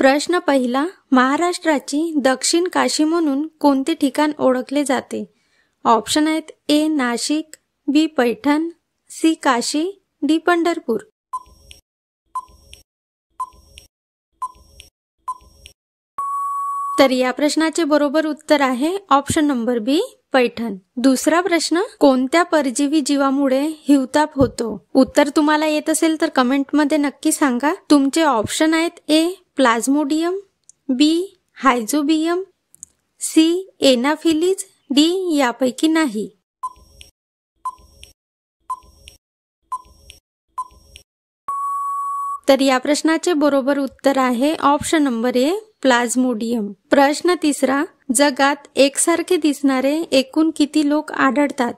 प्रश्न पहिला, महाराष्ट्राची दक्षिण काशी म्हणून कोणते ठिकाण ओळखले जाते? ऑप्शन आहेत ए नाशिक, बी पैठण, सी काशी, डी पंढरपूर. तर या प्रश्नाचे बरोबर उत्तर आहे ऑप्शन नंबर बी पैठण. दुसरा प्रश्न, कोणत्या परजीवी जीवामुळे हिवताप होतो? उत्तर तुम्हाला येत असेल तर कमेंटमध्ये नक्की सांगा. तुमचे ऑप्शन आहेत ए प्लाझ्मोडियम, बी हायझोबियम, सी एनाफिलीज, डी यापैकी नाही. तर या प्रश्नाचे बरोबर उत्तर आहे ऑप्शन नंबर ए प्लाझ्मोडियम. प्रश्न तिसरा, जगात एकसारखे दिसणारे एकूण किती लोक आढळतात?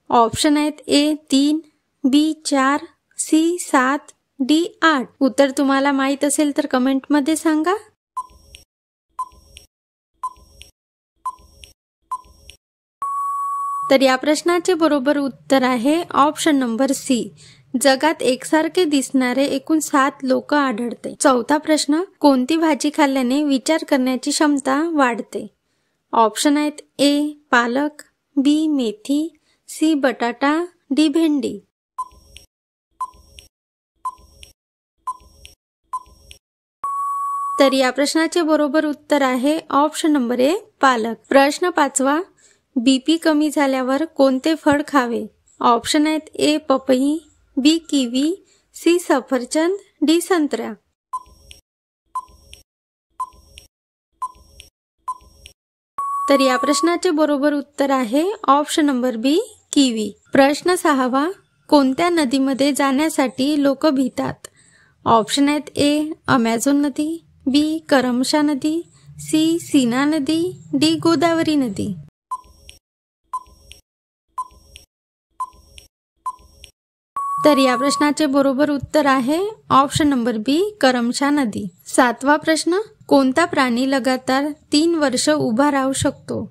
ऑप्शन आहेत ए 3, बी 4, सी 7, डी 8. उत्तर तुम्हाला माहित असेल तर कमेंटमध्ये सांगा. तर या प्रश्नाचे बरोबर उत्तर आहे ऑप्शन नंबर सी. जगात एकसारखे दिसणारे एकूण 7 लोक आढळते. चौथा प्रश्न, कोणती भाजी खाल्ल्याने विचार करण्याची क्षमता वाढते? ऑप्शन आहेत ए पालक, बी मेथी, सी बटाटा, डी भेंडी. तर या प्रश्नाचे बरोबर उत्तर आहे ऑप्शन नंबर ए पालक. प्रश्न पाचवा, बीपी कमी झाल्यावर कोणते फळ खावे? ऑप्शन आहेत ए पपई, बी किवी, सी सफरचंद, डी संत्रा. तर या प्रश्नाचे बरोबर उत्तर आहे ऑप्शन नंबर बी किवी. प्रश्न सहावा, कोणत्या नदीमध्ये जाण्यासाठी लोक भितात? ऑप्शन आहेत ए अमेझॉन नदी, बी करमशा नदी, सी सीना नदी, डी गोदावरी नदी. तर या प्रश्नाचे बरोबर उत्तर आहे ऑप्शन नंबर बी करमशा नदी. सातवा प्रश्न, कोणता प्राणी लगातार 3 वर्ष उभा राहू शकतो?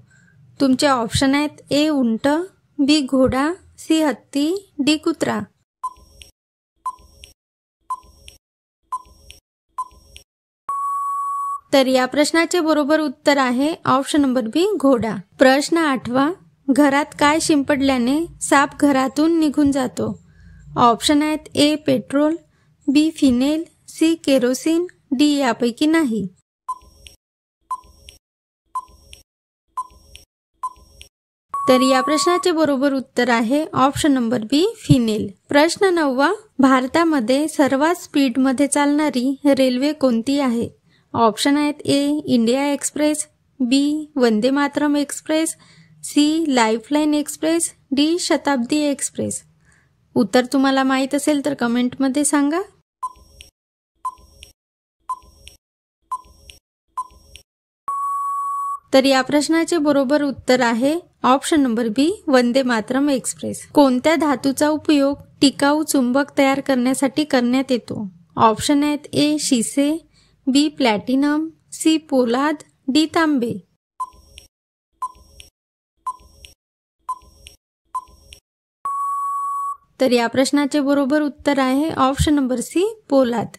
तुमचे ऑप्शन आहेत ए उंट, बी घोडा, सी हत्ती, डी कुत्रा. तर या प्रश्नाचे बरोबर उत्तर आहे ऑप्शन नंबर बी घोडा. प्रश्न आठवा, घरात काय शिंपडल्याने साप घरातून निघून जातो? ऑप्शन आहेत ए पेट्रोल, बी फिनेल, सी केरोसिन, डी यापैकी नाही. तर या प्रश्नाचे बरोबर उत्तर आहे ऑप्शन नंबर बी फिनेल. प्रश्न 9वा, भारतामध्ये सर्वात स्पीडमध्ये चालणारी रेल्वे कोणती आहे? ऑप्शन आहेत A India Express, B Vande Mataram Express, C Lifeline Express, D Shatabdi Express. उत्तर तुम्हाला माहित असेल तर कमेंटमध्ये सांगा. तर या प्रश्नाचे बरोबर उत्तर आहे ऑप्शन नंबर बी वंदे मातरम एक्सप्रेस. कोणत्या धातूचा उपयोग टिकाऊ चुंबक तयार करण्यासाठी करण्यात येतो? ऑप्शन आहेत ए शिसे, बी प्लॅटिनम, सी पोलाद, डी तांबे. तर या प्रश्नाचे बरोबर उत्तर आहे ऑप्शन नंबर सी पोलाद.